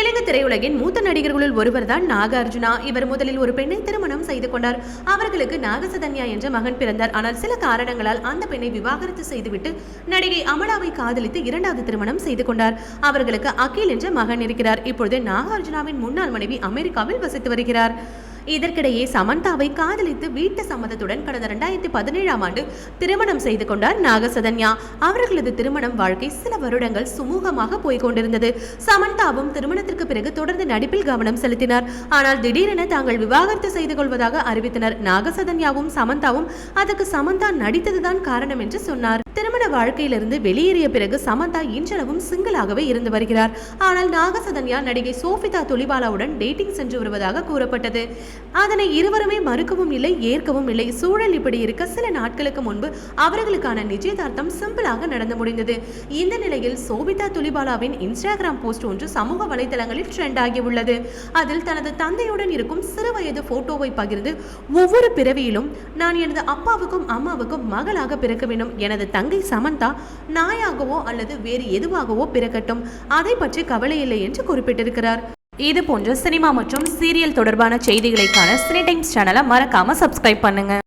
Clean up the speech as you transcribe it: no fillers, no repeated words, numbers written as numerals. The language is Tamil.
தெலுங்கு திரையுலகின் மூத்த நடிகர்களுள் ஒருவர் தான் நாகார்ஜுனா. இவர் முதலில் ஒரு பெண்ணை திருமணம் செய்து கொண்டார். அவர்களுக்கு நாகசதன்யா என்ற மகன் பிறந்தார். ஆனால் சில காரணங்களால் அந்த பெண்ணை விவாகரத்து செய்துவிட்டு நடிகை அமலாவை காதலித்து இரண்டாவது திருமணம் செய்து கொண்டார். அவர்களுக்கு அகில் என்ற மகன் இருக்கிறார். இப்பொழுது நாகார்ஜுனாவின் முன்னாள் மனைவி அமெரிக்காவில் வசித்து வருகிறார். இதற்கிடையே சமந்தாவை காதலித்து வீட்டு சம்மதத்துடன் கடந்த 2017ஆம் ஆண்டு திருமணம் செய்து கொண்டார் நாகசதன்யா. அவர்களது திருமணம் வாழ்க்கை சில வருடங்கள் சுமூகமாக போய்கொண்டிருந்தது. சமந்தாவும் திருமணத்திற்கு பிறகு தொடர்ந்து நடிப்பில் கவனம் செலுத்தினார். ஆனால் திடீரென தாங்கள் விவாகரத்து செய்து கொள்வதாக அறிவித்தனர். நாகசதன்யாவும் சமந்தாவும் அதற்கு சமந்தா நடித்ததுதான் காரணம் என்று சொன்னார். திருமண வாழ்க்கையிலிருந்து வெளியேறிய பிறகு சமந்தா இன்றளவும் சிங்கிளாகவே இருந்து வருகிறார். ஆனால் நாகசதன்யா நடிகை சோபிதா துலிபாலாவுடன் டேட்டிங் சென்று வருவதாக கூறப்பட்டது. அதனை இருவருமே மறுக்கவும் இல்லை, ஏற்கவும் இல்லை. சூழல் இப்படி இருக்க சில நாட்களுக்கு முன்பு அவர்களுக்கான நிச்சயதார்த்தம் சிம்பிளாக நடந்து முடிந்தது. இந்த நிலையில் சோபிதா துலிபாலாவின் இன்ஸ்டாகிராம் போஸ்ட் ஒன்று சமூக வலைதளங்களில் ட்ரெண்ட் ஆகியுள்ளது. அதில் தனது தந்தையுடன் இருக்கும் சிறு வயது போட்டோவை பகிர்ந்து, ஒவ்வொரு பிறவியிலும் நான் எனது அப்பாவுக்கும் அம்மாவுக்கும் மகளாக பிறக்க வேண்டும். எனது தங்கை சமந்தா நாயாகவோ அல்லது வேறு எதுவாகவோ பிறக்கட்டும், அதை பற்றி கவலை இல்லை என்று குறிப்பிட்டிருக்கிறார். இது போன்ற சினிமா மற்றும் சீரியல் தொடர்பான செய்திகளை காண சினி டைம்ஸ் சேனலை மறக்காம சப்ஸ்கிரைப் பண்ணுங்க.